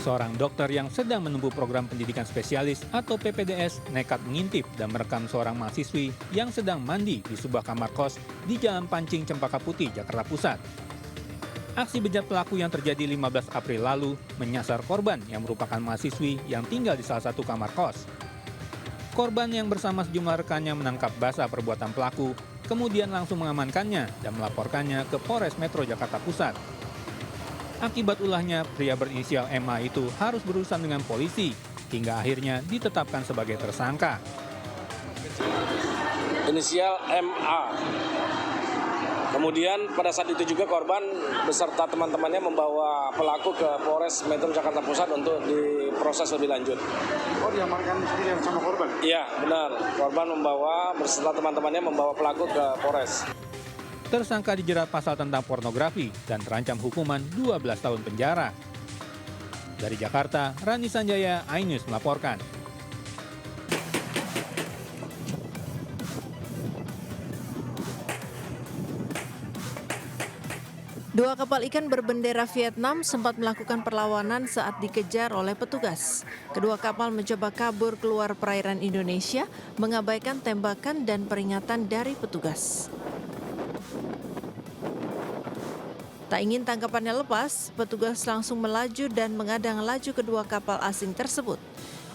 Seorang dokter yang sedang menempuh program pendidikan spesialis atau PPDS nekat mengintip dan merekam seorang mahasiswi yang sedang mandi di sebuah kamar kos di Jalan Pancing Cempaka Putih, Jakarta Pusat. Aksi bejat pelaku yang terjadi 15 April lalu menyasar korban yang merupakan mahasiswi yang tinggal di salah satu kamar kos. Korban yang bersama sejumlah rekannya menangkap basah perbuatan pelaku, kemudian langsung mengamankannya dan melaporkannya ke Polres Metro Jakarta Pusat. Akibat ulahnya, pria berinisial MA itu harus berurusan dengan polisi, hingga akhirnya ditetapkan sebagai tersangka. Inisial MA. Kemudian pada saat itu juga korban beserta teman-temannya membawa pelaku ke Polres Metro Jakarta Pusat untuk diproses lebih lanjut. Oh, diamankan sendiri sama korban? Iya, benar. Korban beserta teman-temannya membawa pelaku ke Polres. Tersangka dijerat pasal tentang pornografi dan terancam hukuman 12 tahun penjara. Dari Jakarta, Rani Sanjaya, iNews melaporkan. Dua kapal ikan berbendera Vietnam sempat melakukan perlawanan saat dikejar oleh petugas. Kedua kapal mencoba kabur keluar perairan Indonesia, mengabaikan tembakan dan peringatan dari petugas. Tak ingin tangkapannya lepas, petugas langsung melaju dan mengadang laju kedua kapal asing tersebut.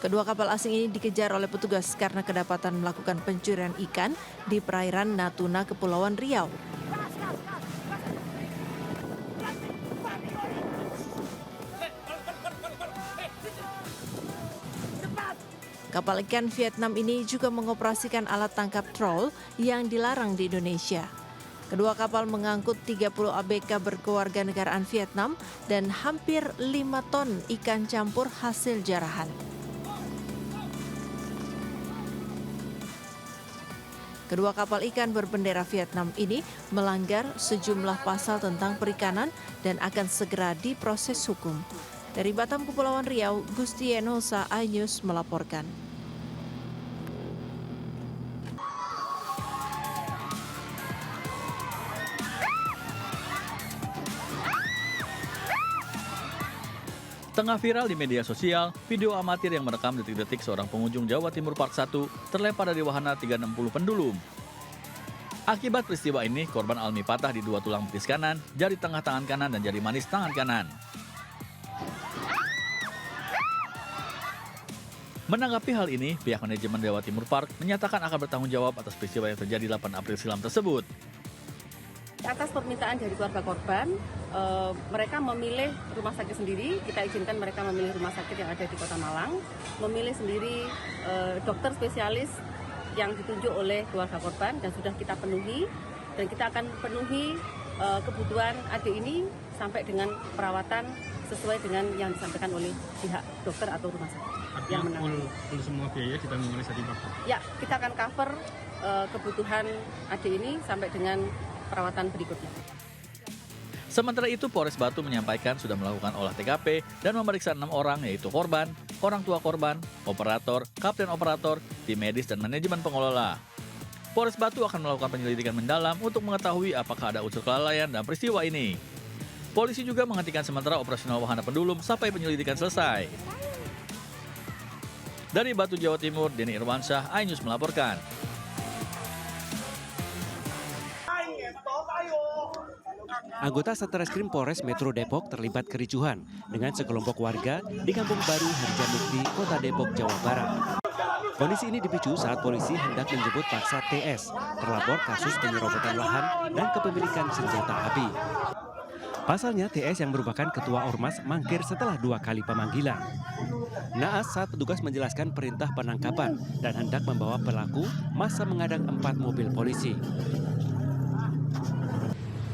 Kedua kapal asing ini dikejar oleh petugas karena kedapatan melakukan pencurian ikan di perairan Natuna, Kepulauan Riau. Kapal ikan Vietnam ini juga mengoperasikan alat tangkap troll yang dilarang di Indonesia. Kedua kapal mengangkut 30 ABK berkewarganegaraan Vietnam dan hampir 5 ton ikan campur hasil jarahan. Kedua kapal ikan berbendera Vietnam ini melanggar sejumlah pasal tentang perikanan dan akan segera diproses hukum. Dari Batam, Kepulauan Riau, Gusti Enosa, iNews melaporkan. Tengah viral di media sosial, video amatir yang merekam detik-detik seorang pengunjung Jawa Timur Park 1 terlempar dari wahana 360 pendulum. Akibat peristiwa ini, korban alami patah di dua tulang betis kanan, jari tengah tangan kanan, dan jari manis tangan kanan. Menanggapi hal ini, pihak manajemen Jawa Timur Park menyatakan akan bertanggung jawab atas peristiwa yang terjadi 8 April silam tersebut. Atas permintaan dari keluarga korban, mereka memilih rumah sakit sendiri. Kita izinkan mereka memilih rumah sakit yang ada di Kota Malang, memilih sendiri dokter spesialis yang ditunjuk oleh keluarga korban dan sudah kita penuhi. Dan kita akan penuhi kebutuhan adik ini sampai dengan perawatan sesuai dengan yang disampaikan oleh pihak dokter atau rumah sakit. Artinya full semua biaya ditanggung oleh Sati Bapak? Ya, kita akan cover kebutuhan adik ini sampai dengan perawatan berikutnya. Sementara itu, Polres Batu menyampaikan sudah melakukan olah TKP dan memeriksa 6 orang, yaitu korban, orang tua korban, operator, kapten operator, tim medis, dan manajemen pengelola. Polres Batu akan melakukan penyelidikan mendalam untuk mengetahui apakah ada unsur kelalaian dalam peristiwa ini. Polisi juga menghentikan sementara operasional wahana pendulum sampai penyelidikan selesai. Dari Batu, Jawa Timur, Denny Irwansyah, iNews melaporkan. Anggota Satreskrim Polres Metro Depok terlibat kericuhan dengan sekelompok warga di Kampung Baru Harjamukti, Kota Depok, Jawa Barat. Kondisi ini dipicu saat polisi hendak menjemput paksa TS, terlapor kasus penyerobotan lahan dan kepemilikan senjata api. Pasalnya TS yang merupakan ketua Ormas mangkir setelah 2 kali pemanggilan. Naas saat petugas menjelaskan perintah penangkapan dan hendak membawa pelaku, masa mengadang 4 mobil polisi.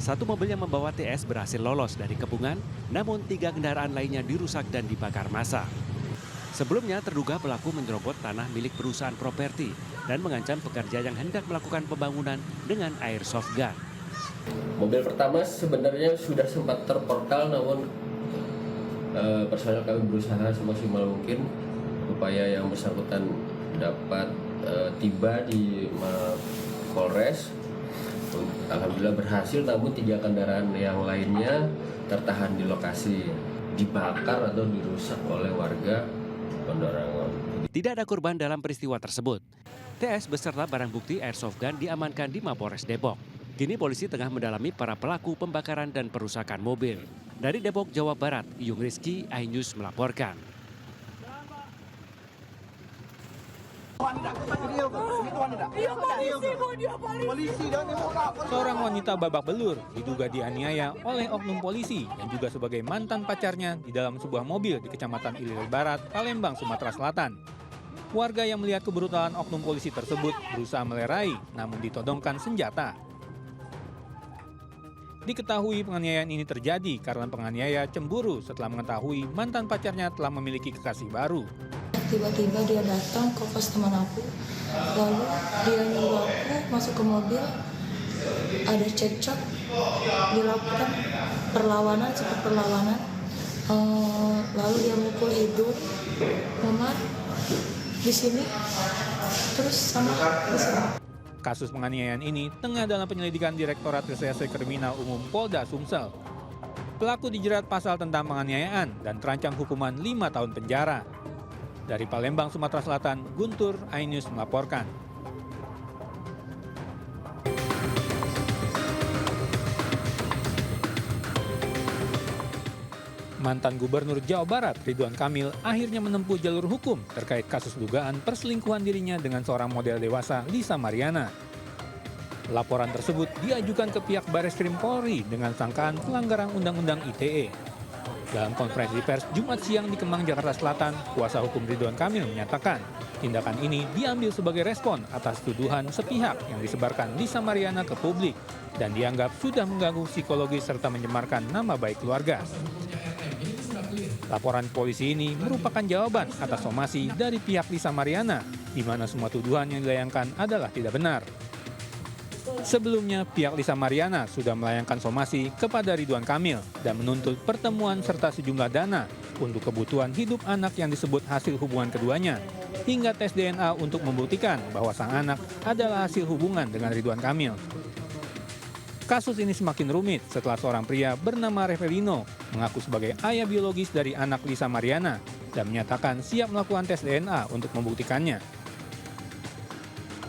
Satu mobil yang membawa TS berhasil lolos dari kepungan, namun 3 kendaraan lainnya dirusak dan dibakar massa. Sebelumnya terduga pelaku menyerobot tanah milik perusahaan properti dan mengancam pekerja yang hendak melakukan pembangunan dengan airsoft gun. Mobil pertama sebenarnya sudah sempat terportal, namun personel kami berusaha semaksimal mungkin upaya yang bersangkutan dapat tiba di Polres. Alhamdulillah berhasil, namun 3 kendaraan yang lainnya tertahan di lokasi. dibakar atau dirusak oleh warga Pondorangon. Tidak ada korban dalam peristiwa tersebut. TS beserta barang bukti airsoft gun diamankan di Mapolres Depok. Kini polisi tengah mendalami para pelaku pembakaran dan perusakan mobil. Dari Depok, Jawa Barat, Iyung Rizky, iNews melaporkan. Seorang wanita babak belur diduga dianiaya oleh oknum polisi yang juga sebagai mantan pacarnya di dalam sebuah mobil di Kecamatan Ililil Barat, Palembang, Sumatera Selatan. Warga yang melihat kebrutalan oknum polisi tersebut berusaha melerai, namun ditodongkan senjata. Diketahui penganiayaan ini terjadi karena penganiaya cemburu setelah mengetahui mantan pacarnya telah memiliki kekasih baru. Tiba-tiba dia datang ke kos teman aku, lalu dia nyuruh aku masuk ke mobil, ada cekcok, dilakukan perlawanan, lalu dia mukul hidung, memar di sini, terus sama di sini. Kasus penganiayaan ini tengah dalam penyelidikan Direktorat Reserse Kriminal Umum Polda Sumsel. Pelaku dijerat pasal tentang penganiayaan dan terancam hukuman 5 tahun penjara. Dari Palembang, Sumatera Selatan, Guntur, iNews melaporkan. Mantan Gubernur Jawa Barat, Ridwan Kamil, akhirnya menempuh jalur hukum terkait kasus dugaan perselingkuhan dirinya dengan seorang model dewasa, Lisa Mariana. Laporan tersebut diajukan ke pihak Bareskrim Polri dengan sangkaan pelanggaran Undang-Undang ITE. Dalam konferensi pers Jumat siang di Kemang, Jakarta Selatan, kuasa hukum Ridwan Kamil menyatakan tindakan ini diambil sebagai respon atas tuduhan sepihak yang disebarkan Lisa Mariana ke publik dan dianggap sudah mengganggu psikologis serta mencemarkan nama baik keluarga. Laporan polisi ini merupakan jawaban atas somasi dari pihak Lisa Mariana, di mana semua tuduhan yang dilayangkan adalah tidak benar. Sebelumnya, pihak Lisa Mariana sudah melayangkan somasi kepada Ridwan Kamil dan menuntut pertemuan serta sejumlah dana untuk kebutuhan hidup anak yang disebut hasil hubungan keduanya, hingga tes DNA untuk membuktikan bahwa sang anak adalah hasil hubungan dengan Ridwan Kamil. Kasus ini semakin rumit setelah seorang pria bernama Revelino mengaku sebagai ayah biologis dari anak Lisa Mariana dan menyatakan siap melakukan tes DNA untuk membuktikannya.